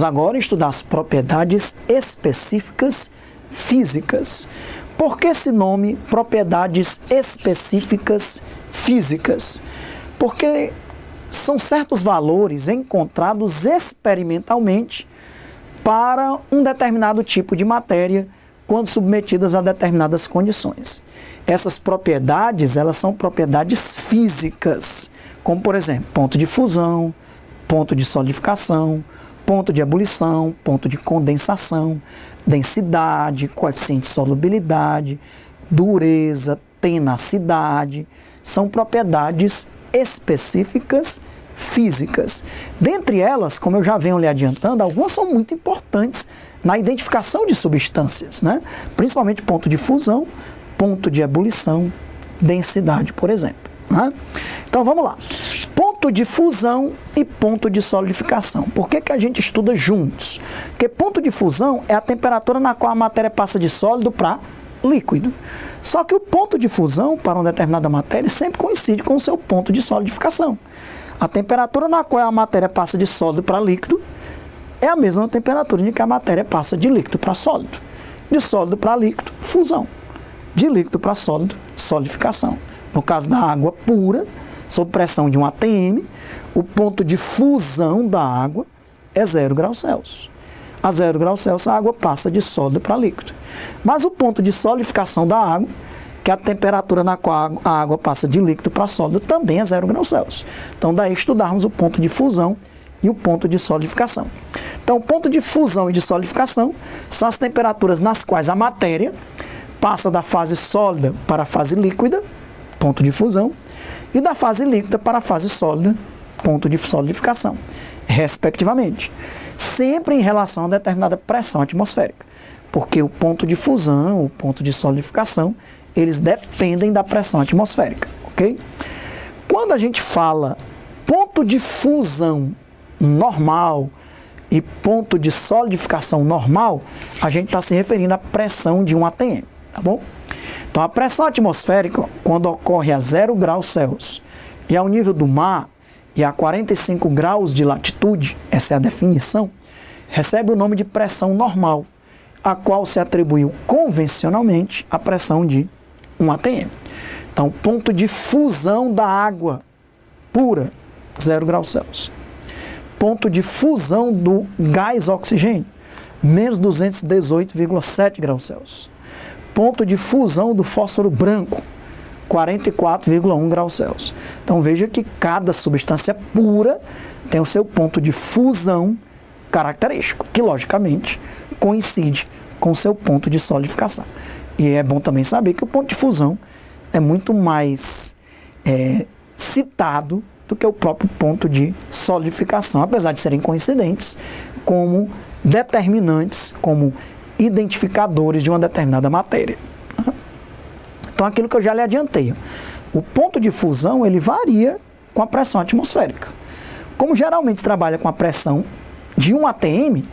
agora estudar as propriedades específicas físicas. Por que esse nome, propriedades específicas físicas? Porque são certos valores encontrados experimentalmente para um determinado tipo de matéria quando submetidas a determinadas condições. Essas propriedades, elas são propriedades físicas, como por exemplo, ponto de fusão, ponto de solidificação, ponto de ebulição, ponto de condensação, densidade, coeficiente de solubilidade, dureza, tenacidade, são propriedades específicas físicas. Dentre elas, como eu já venho lhe adiantando, algumas são muito importantes na identificação de substâncias, né? Principalmente ponto de fusão, ponto de ebulição, densidade, por exemplo, né? Então vamos lá. Ponto de fusão e ponto de solidificação. Por que a gente estuda juntos? Porque ponto de fusão é a temperatura na qual a matéria passa de sólido para líquido. Só que o ponto de fusão para uma determinada matéria sempre coincide com o seu ponto de solidificação. A temperatura na qual a matéria passa de sólido para líquido é a mesma temperatura em que a matéria passa de líquido para sólido. De sólido para líquido, fusão. De líquido para sólido, solidificação. No caso da água pura, sob pressão de 1 atm, o ponto de fusão da água é 0 graus Celsius. A 0 graus Celsius a água passa de sólido para líquido. Mas o ponto de solidificação da água, que é a temperatura na qual a água passa de líquido para sólido, também é 0 graus Celsius. Então daí estudarmos o ponto de fusão e o ponto de solidificação. Então o ponto de fusão e de solidificação são as temperaturas nas quais a matéria passa da fase sólida para a fase líquida, ponto de fusão, e da fase líquida para a fase sólida, ponto de solidificação, respectivamente. Sempre em relação a determinada pressão atmosférica, porque o ponto de fusão, o ponto de solidificação, eles dependem da pressão atmosférica, ok? Quando a gente fala ponto de fusão normal e ponto de solidificação normal, a gente está se referindo à pressão de 1 atm, tá bom? Então, a pressão atmosférica, quando ocorre a 0 graus Celsius e ao nível do mar e a 45 graus de latitude, essa é a definição, recebe o nome de pressão normal, a qual se atribuiu convencionalmente a pressão de 1 atm. Então, ponto de fusão da água pura, 0 graus Celsius. Ponto de fusão do gás oxigênio, menos 218,7 graus Celsius. Ponto de fusão do fósforo branco, 44,1 graus Celsius. Então veja que cada substância pura tem o seu ponto de fusão característico, que logicamente coincide com o seu ponto de solidificação. E é bom também saber que o ponto de fusão é muito mais citado do que o próprio ponto de solidificação, apesar de serem coincidentes como determinantes, como identificadores de uma determinada matéria. Então, aquilo que eu já lhe adiantei, o ponto de fusão ele varia com a pressão atmosférica. Como geralmente se trabalha com a pressão de 1 atm,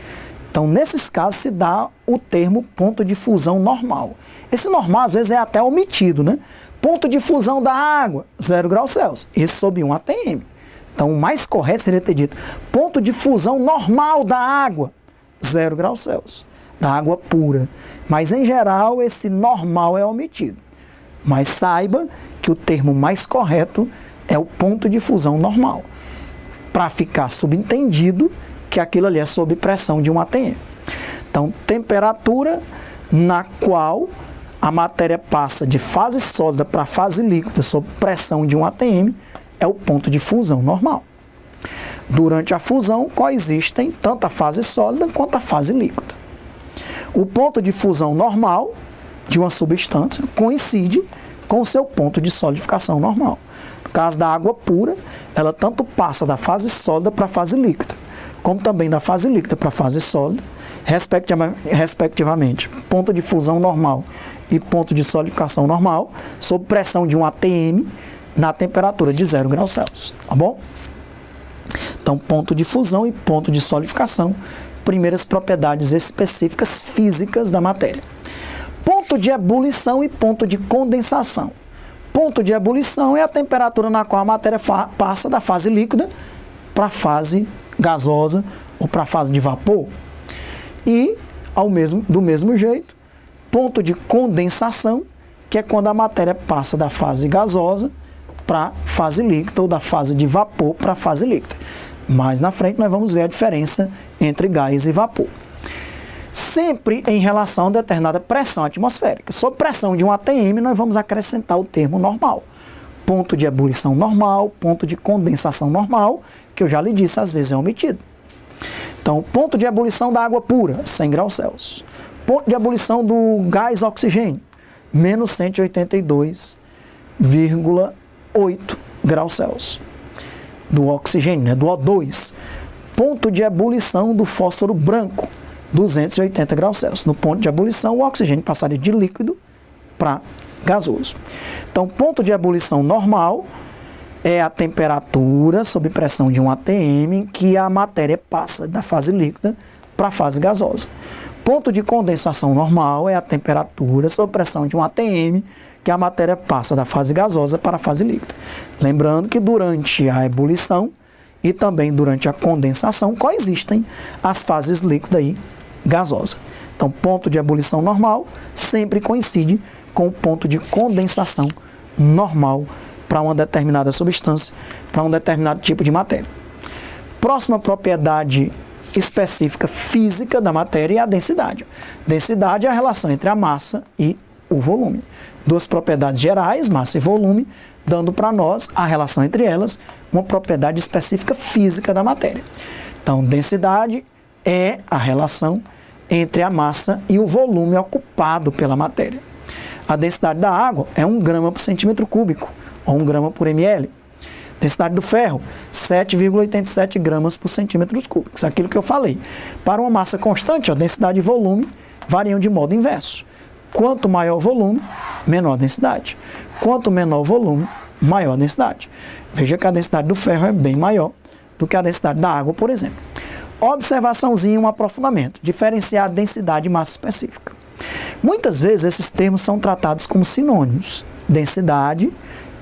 então nesses casos se dá o termo ponto de fusão normal. Esse normal às vezes é até omitido, né? Ponto de fusão da água, 0 graus Celsius, isso sob 1 atm. Então o mais correto seria ter dito ponto de fusão normal da água, 0 graus Celsius. Da água pura. Mas, em geral, esse normal é omitido. Mas saiba que o termo mais correto é o ponto de fusão normal, para ficar subentendido que aquilo ali é sob pressão de 1 atm. Então, temperatura na qual a matéria passa de fase sólida para fase líquida sob pressão de 1 atm é o ponto de fusão normal. Durante a fusão, coexistem tanto a fase sólida quanto a fase líquida. O ponto de fusão normal de uma substância coincide com o seu ponto de solidificação normal. No caso da água pura, ela tanto passa da fase sólida para a fase líquida, como também da fase líquida para a fase sólida, respectivamente, ponto de fusão normal e ponto de solidificação normal, sob pressão de 1 atm, na temperatura de 0 graus Celsius, tá bom? Então, ponto de fusão e ponto de solidificação, primeiras propriedades específicas físicas da matéria. Ponto de ebulição e ponto de condensação. Ponto de ebulição é a temperatura na qual a matéria passa da fase líquida para a fase gasosa ou para a fase de vapor. E, do mesmo jeito, ponto de condensação, que é quando a matéria passa da fase gasosa para a fase líquida, ou da fase de vapor para a fase líquida. Mais na frente nós vamos ver a diferença entre gás e vapor. Sempre em relação a determinada pressão atmosférica. Sob pressão de 1 atm, nós vamos acrescentar o termo normal. Ponto de ebulição normal, ponto de condensação normal, que eu já lhe disse, às vezes é omitido. Então, ponto de ebulição da água pura, 100 graus Celsius. Ponto de ebulição do gás oxigênio, menos 182,8 graus Celsius. Do oxigênio, né, do O2. Ponto de ebulição do fósforo branco, 280 graus Celsius. No ponto de ebulição, o oxigênio passaria de líquido para gasoso. Então, ponto de ebulição normal é a temperatura sob pressão de 1 atm que a matéria passa da fase líquida para a fase gasosa. Ponto de condensação normal é a temperatura sob pressão de 1 atm que a matéria passa da fase gasosa para a fase líquida. Lembrando que durante a ebulição e também durante a condensação coexistem as fases líquida e gasosa. Então, ponto de ebulição normal sempre coincide com o ponto de condensação normal para uma determinada substância, para um determinado tipo de matéria. Próxima propriedade específica física da matéria é a densidade. Densidade é a relação entre a massa e o volume. Duas propriedades gerais, massa e volume, dando para nós a relação entre elas, uma propriedade específica física da matéria. Então, densidade é a relação entre a massa e o volume ocupado pela matéria. A densidade da água é 1 grama por centímetro cúbico, ou 1 grama por ml. Densidade do ferro, 7,87 gramas por centímetros cúbicos. Aquilo que eu falei. Para uma massa constante, a densidade e volume variam de modo inverso. Quanto maior o volume, menor a densidade. Quanto menor o volume, maior a densidade. Veja que a densidade do ferro é bem maior do que a densidade da água, por exemplo. Observaçãozinha, um aprofundamento. Diferenciar a densidade e massa específica. Muitas vezes esses termos são tratados como sinônimos, densidade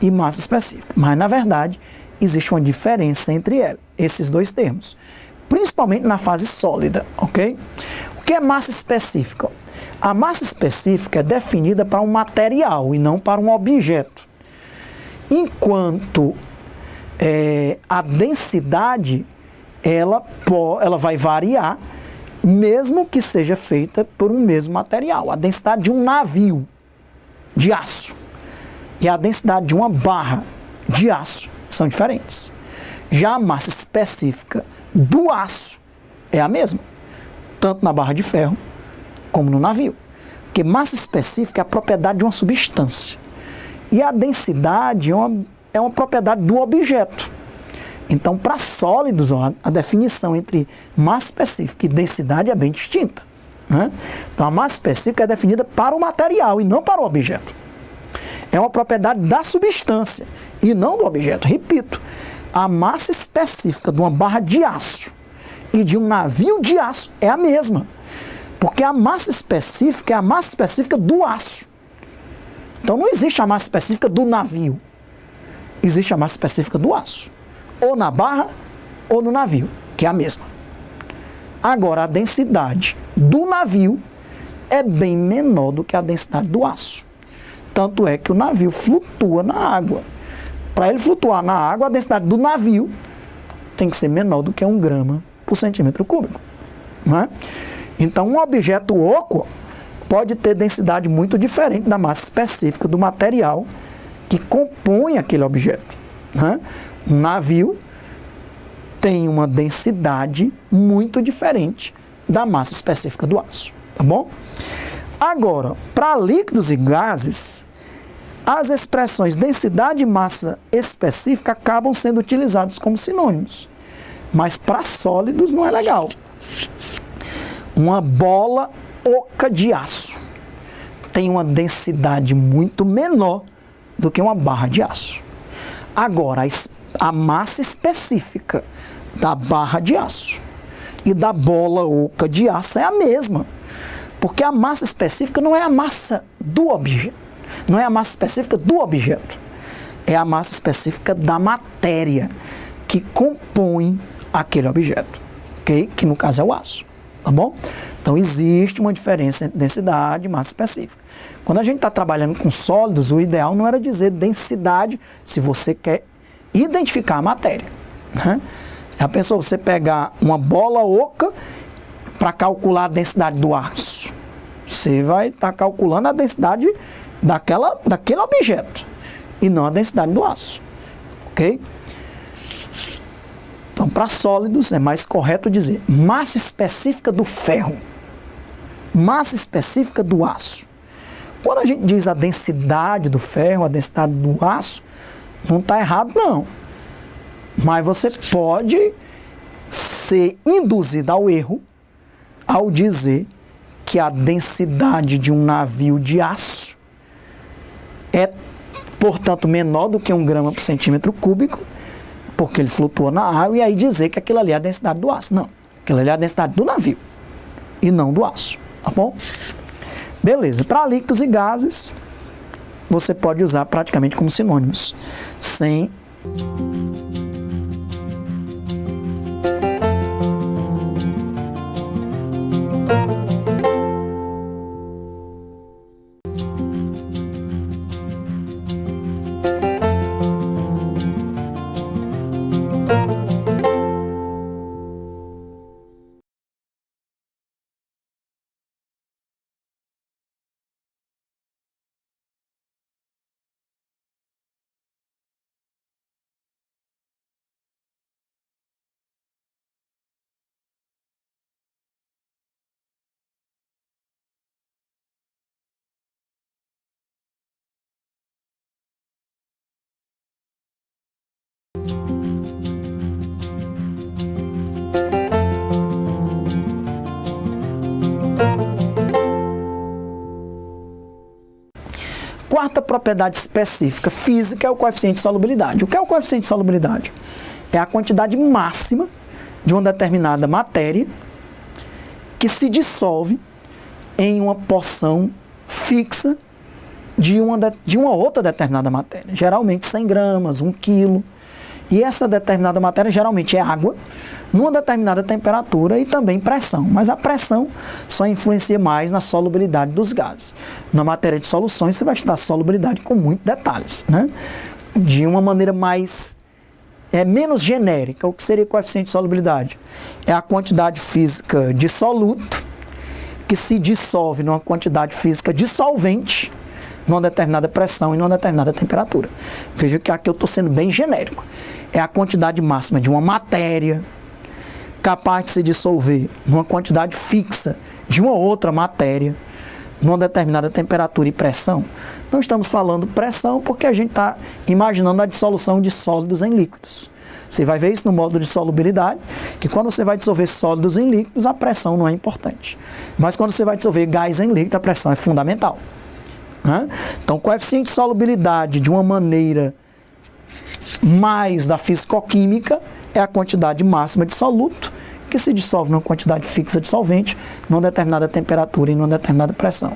e massa específica. Mas, na verdade, existe uma diferença entre esses dois termos, principalmente na fase sólida, ok? O que é massa específica? A massa específica é definida para um material e não para um objeto. Enquanto a densidade, ela vai variar, mesmo que seja feita por um mesmo material. A densidade de um navio de aço e a densidade de uma barra de aço são diferentes. Já a massa específica do aço é a mesma, tanto na barra de ferro como no navio. Porque massa específica é a propriedade de uma substância. E a densidade é uma propriedade do objeto. Então, para sólidos, a definição entre massa específica e densidade é bem distinta, né? Então, a massa específica é definida para o material e não para o objeto. É uma propriedade da substância e não do objeto. Repito, a massa específica de uma barra de aço e de um navio de aço é a mesma. Porque a massa específica é a massa específica do aço. Então, não existe a massa específica do navio. Existe a massa específica do aço. Ou na barra, ou no navio, que é a mesma. Agora, a densidade do navio é bem menor do que a densidade do aço. Tanto é que o navio flutua na água. Para ele flutuar na água, a densidade do navio tem que ser menor do que 1 grama por centímetro cúbico, né? Então, um objeto oco pode ter densidade muito diferente da massa específica do material que compõe aquele objeto, né? Um navio tem uma densidade muito diferente da massa específica do aço, tá bom? Agora, para líquidos e gases, as expressões densidade e massa específica acabam sendo utilizadas como sinônimos, mas para sólidos não é legal. Uma bola oca de aço tem uma densidade muito menor do que uma barra de aço. Agora, a massa específica da barra de aço e da bola oca de aço é a mesma, porque a massa específica não é a massa do objeto, não é a massa específica do objeto, é a massa específica da matéria que compõe aquele objeto, ok? Que no caso é o aço, tá bom? Então existe uma diferença entre densidade e massa específica. Quando a gente está trabalhando com sólidos, o ideal não era dizer densidade se você quer identificar a matéria, né? Já pensou você pegar uma bola oca para calcular a densidade do aço? Você vai estar calculando a densidade daquele objeto e não a densidade do aço, ok? Então, para sólidos é mais correto dizer massa específica do ferro, massa específica do aço. Quando a gente diz a densidade do ferro, a densidade do aço, não está errado não. Mas você pode ser induzido ao erro ao dizer que a densidade de um navio de aço é, portanto, menor do que 1 grama por centímetro cúbico, porque ele flutua na água, e aí dizer que aquilo ali é a densidade do aço. Não, aquilo ali é a densidade do navio e não do aço, tá bom? Beleza, para líquidos e gases, você pode usar praticamente como sinônimos, sem... Quarta propriedade específica física é o coeficiente de solubilidade. O que é o coeficiente de solubilidade? É a quantidade máxima de uma determinada matéria que se dissolve em uma porção fixa de uma outra determinada matéria. Geralmente 100 gramas, 1 quilo. E essa determinada matéria geralmente é água, numa determinada temperatura e também pressão. Mas a pressão só influencia mais na solubilidade dos gases. Na matéria de soluções, você vai estudar solubilidade com muitos detalhes, né? De uma maneira menos genérica. O que seria coeficiente de solubilidade? É a quantidade física de soluto que se dissolve numa quantidade física de solvente, numa determinada pressão e numa determinada temperatura. Veja que aqui eu estou sendo bem genérico. É a quantidade máxima de uma matéria capaz de se dissolver numa quantidade fixa de uma outra matéria, numa determinada temperatura e pressão. Não estamos falando pressão porque a gente está imaginando a dissolução de sólidos em líquidos. Você vai ver isso no módulo de solubilidade, que quando você vai dissolver sólidos em líquidos, a pressão não é importante. Mas quando você vai dissolver gás em líquido, a pressão é fundamental. Então, o coeficiente de solubilidade de uma maneira mais da fisicoquímica é a quantidade máxima de soluto que se dissolve numa quantidade fixa de solvente, numa determinada temperatura e numa determinada pressão.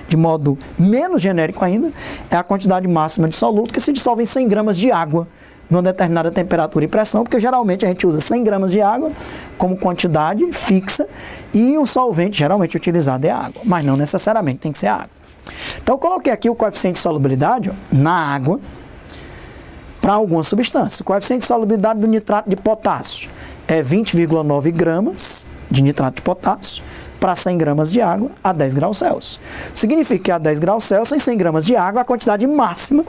De modo menos genérico ainda, é a quantidade máxima de soluto que se dissolve em 100 gramas de água, numa determinada temperatura e pressão, porque geralmente a gente usa 100 gramas de água como quantidade fixa e o solvente geralmente utilizado é água, mas não necessariamente tem que ser água. Então eu coloquei aqui o coeficiente de solubilidade na água para alguma substância. O coeficiente de solubilidade do nitrato de potássio é 20,9 gramas de nitrato de potássio para 100 gramas de água a 10 graus Celsius. Significa que a 10 graus Celsius, em 100 gramas de água, a quantidade máxima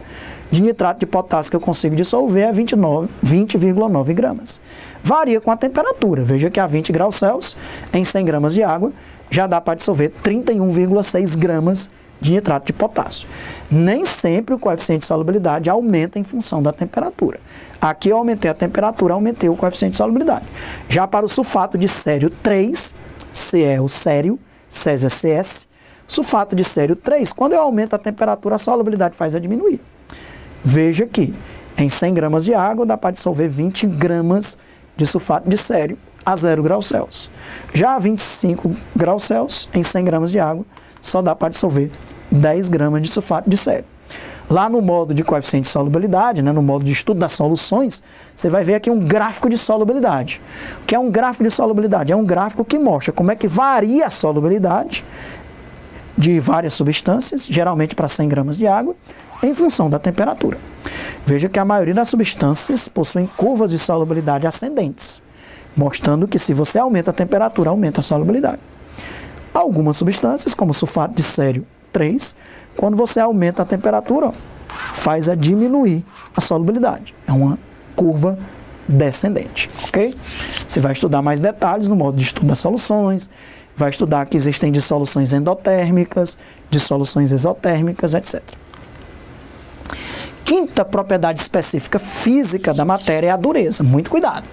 de nitrato de potássio que eu consigo dissolver é 20,9 gramas. Varia com a temperatura. Veja que a 20 graus Celsius, em 100 gramas de água, já dá para dissolver 31,6 gramas de nitrato de potássio. Nem sempre o coeficiente de solubilidade aumenta em função da temperatura. Aqui eu aumentei a temperatura, aumentei o coeficiente de solubilidade. Já para o sulfato de sério 3, Ce é o sério, Césio é CS, sulfato de sério 3, quando eu aumento a temperatura, a solubilidade faz a diminuir. Veja que em 100 gramas de água dá para dissolver 20 gramas de sulfato de sério a 0 graus Celsius. Já a 25 graus Celsius, em 100 gramas de água, só dá para dissolver 10 gramas de sulfato de sério. Lá no modo de coeficiente de solubilidade, né, no modo de estudo das soluções, você vai ver aqui um gráfico de solubilidade. O que é um gráfico de solubilidade? É um gráfico que mostra como é que varia a solubilidade de várias substâncias, geralmente para 100 gramas de água, em função da temperatura. Veja que a maioria das substâncias possuem curvas de solubilidade ascendentes, mostrando que se você aumenta a temperatura, aumenta a solubilidade. Algumas substâncias, como o sulfato de cério 3, quando você aumenta a temperatura, faz a diminuir a solubilidade. É uma curva descendente, ok? Você vai estudar mais detalhes no modo de estudo das soluções, vai estudar que existem dissoluções endotérmicas, dissoluções exotérmicas, etc. Quinta propriedade específica física da matéria é a dureza. Muito cuidado.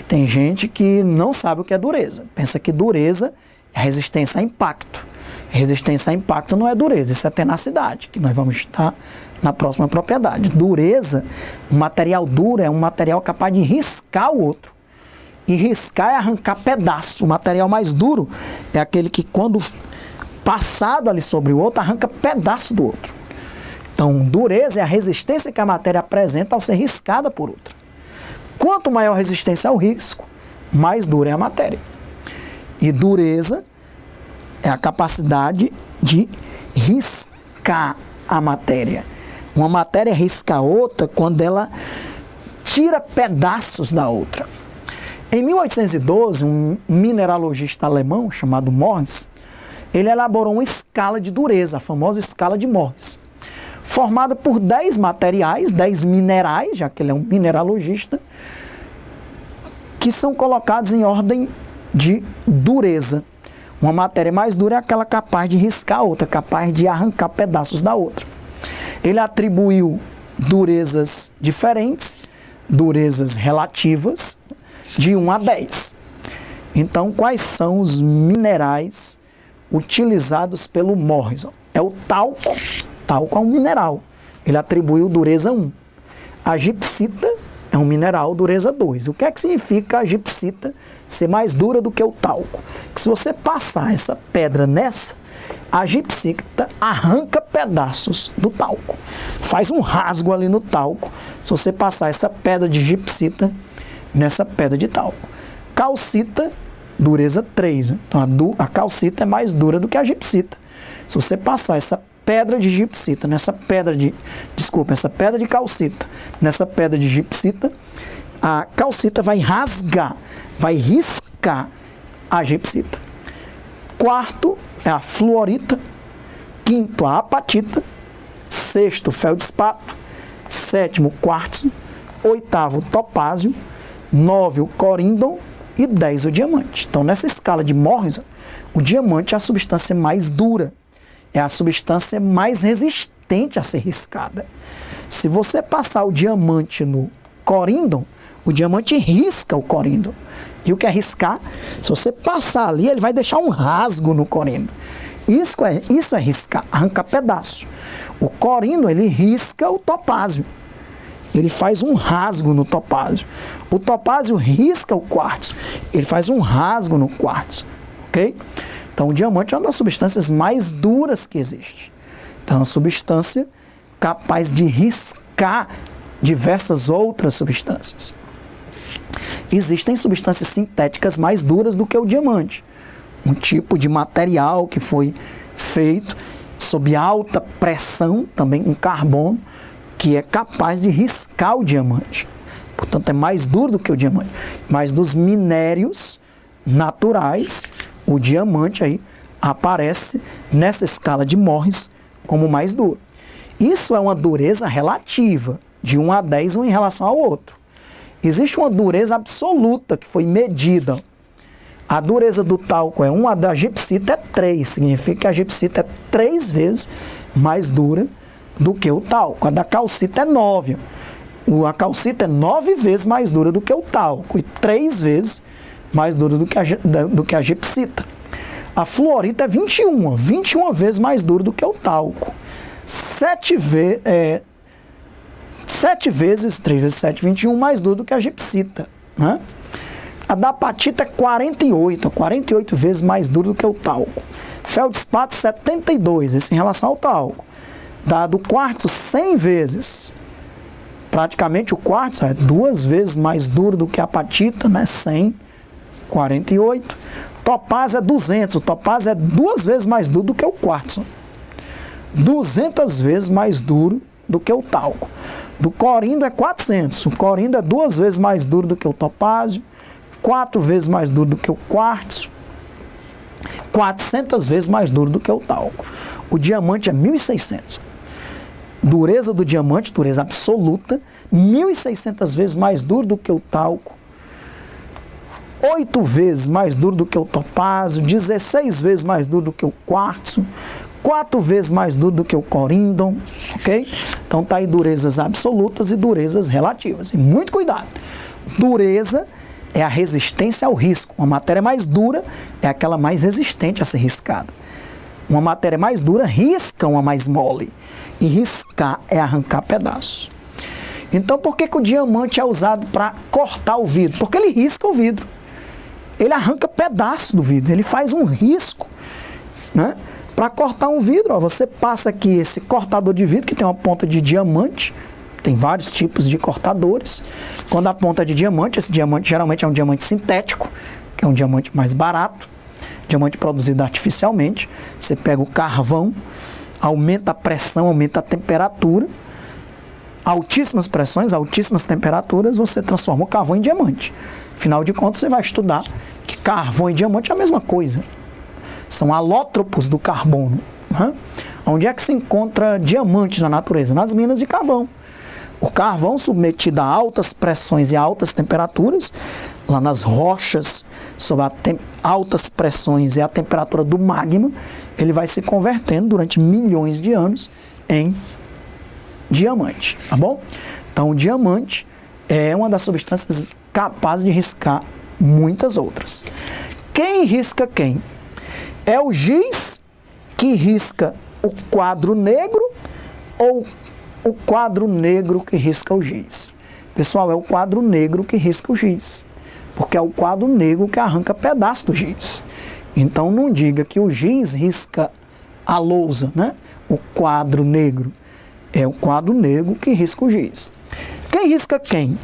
Tem gente que não sabe o que é dureza. Pensa que dureza é resistência a impacto. Resistência a impacto não é dureza, isso é tenacidade, que nós vamos estudar na próxima propriedade. Dureza, um material duro é um material capaz de riscar o outro. E riscar é arrancar pedaço. O material mais duro é aquele que, quando passado ali sobre o outro, arranca pedaço do outro. Então, dureza é a resistência que a matéria apresenta ao ser riscada por outra. Quanto maior a resistência ao risco, mais dura é a matéria. E dureza é a capacidade de riscar a matéria. Uma matéria risca a outra quando ela tira pedaços da outra. Em 1812, um mineralogista alemão chamado Morse, ele elaborou uma escala de dureza, a famosa escala de Morse, formada por 10 materiais, 10 minerais, já que ele é um mineralogista, que são colocados em ordem de dureza. Uma matéria mais dura é aquela capaz de riscar a outra, capaz de arrancar pedaços da outra. Ele atribuiu durezas diferentes, durezas relativas, de 1 a 10. Então, quais são os minerais utilizados pelo Morrison? É o talco. Talco é um mineral. Ele atribuiu dureza 1. A gipsita é um mineral dureza 2. O que é que significa a gipsita ser mais dura do que o talco? Que se você passar essa pedra nessa, a gipsita arranca pedaços do talco. Faz um rasgo ali no talco, se você passar essa pedra de gipsita nessa pedra de talco. Calcita, dureza 3. Então a calcita é mais dura do que a gipsita. Se você passar essa pedra de gipsita essa pedra de calcita nessa pedra de gipsita, a calcita vai rasgar, vai riscar a gipsita. Quarto é a fluorita. Quinto, a apatita. Sexto, feldspato. Sétimo, quartzo. Oitavo, topázio. 9, o coríndon. E 10, o diamante. Então, nessa escala de Morrison, o diamante é a substância mais dura. É a substância mais resistente a ser riscada. Se você passar o diamante no coríndon, o diamante risca o coríndon. E o que é riscar? Se você passar ali, ele vai deixar um rasgo no coríndon. Isso é riscar, arrancar pedaço. O coríndon, ele risca o topázio. Ele faz um rasgo no topázio. O topázio risca o quartzo. Ele faz um rasgo no quartzo. Ok? Então, o diamante é uma das substâncias mais duras que existe. Então, é uma substância capaz de riscar diversas outras substâncias. Existem substâncias sintéticas mais duras do que o diamante. Um tipo de material que foi feito sob alta pressão, também um carbono, que é capaz de riscar o diamante. Portanto, é mais duro do que o diamante. Mas dos minérios naturais, o diamante aí aparece nessa escala de Morris como mais duro. Isso é uma dureza relativa, de 1 a 10, um em relação ao outro. Existe uma dureza absoluta que foi medida. A dureza do talco é 1, a da gipsita é 3. Significa que a gipsita é 3 vezes mais dura do que o talco. A da calcita é 9. A calcita é 9 vezes mais dura do que o talco e 3 vezes mais dura do que a gipsita. A fluorita é 21 vezes mais dura do que o talco. 7 vezes, 3 vezes 7, 21, mais duro do que a gipsita. Né? A da apatita é 48 vezes mais duro do que o talco. Feldspato, 72, isso em relação ao talco. do quartzo 100 vezes. Praticamente o quartzo é 2 vezes mais duro do que a apatita, né? 100, 48. Topázio é 200. O topázio é 2 vezes mais duro do que o quartzo. 200 vezes mais duro do que o talco. Do corindo é 400. O corindo é 2 vezes mais duro do que o topázio, 4 vezes mais duro do que o quartzo, 400 vezes mais duro do que o talco. O diamante é 1.600. Dureza do diamante, dureza absoluta, 1.600 vezes mais duro do que o talco, 8 vezes mais duro do que o topázio, 16 vezes mais duro do que o quartzo, 4 vezes mais duro do que o corindon, ok? Então tá aí durezas absolutas e durezas relativas. E muito cuidado. Dureza é a resistência ao risco. Uma matéria mais dura é aquela mais resistente a ser riscada. Uma matéria mais dura risca uma mais mole. E riscar é arrancar pedaços. Então por que o diamante é usado para cortar o vidro? Porque ele risca o vidro. Ele arranca pedaços do vidro. Ele faz um risco, né? Para cortar um vidro, ó, você passa aqui esse cortador de vidro que tem uma ponta de diamante. Tem vários tipos de cortadores. Quando a ponta é de diamante, esse diamante geralmente é um diamante sintético, que é um diamante mais barato, diamante produzido artificialmente. Você pega o carvão, aumenta a pressão, aumenta a temperatura, altíssimas pressões, altíssimas temperaturas, você transforma o carvão em diamante. Afinal de contas, você vai estudar que carvão e diamante é a mesma coisa. São alótropos do carbono. Né? Onde é que se encontra diamante na natureza? Nas minas de carvão. O carvão submetido a altas pressões e altas temperaturas, lá nas rochas, sob altas pressões e a temperatura do magma, ele vai se convertendo durante milhões de anos em diamante, tá bom? Então o diamante é uma das substâncias capazes de riscar muitas outras. Quem risca quem? É o giz que risca o quadro negro ou o quadro negro que risca o giz? Pessoal, é o quadro negro que risca o giz, porque é o quadro negro que arranca pedaço do giz. Então não diga que o giz risca a lousa, né? O quadro negro. É o quadro negro que risca o giz. Quem risca quem?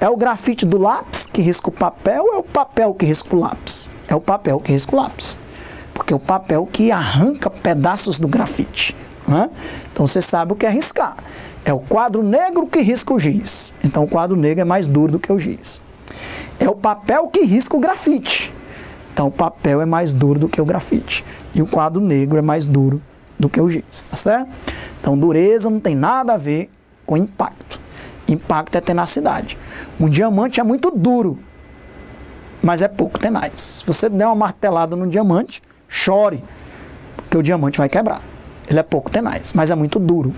É o grafite do lápis que risca o papel ou é o papel que risca o lápis? É o papel que risca o lápis. Porque é o papel que arranca pedaços do grafite. Né? Então você sabe o que é riscar. É o quadro negro que risca o giz. Então o quadro negro é mais duro do que o giz. É o papel que risca o grafite. Então o papel é mais duro do que o grafite. E o quadro negro é mais duro do que o giz. Tá certo? Então dureza não tem nada a ver com impacto. Impacto é tenacidade. Um diamante é muito duro, mas é pouco tenaz. Se você der uma martelada no diamante, chore, porque o diamante vai quebrar. Ele é pouco tenaz, mas é muito duro.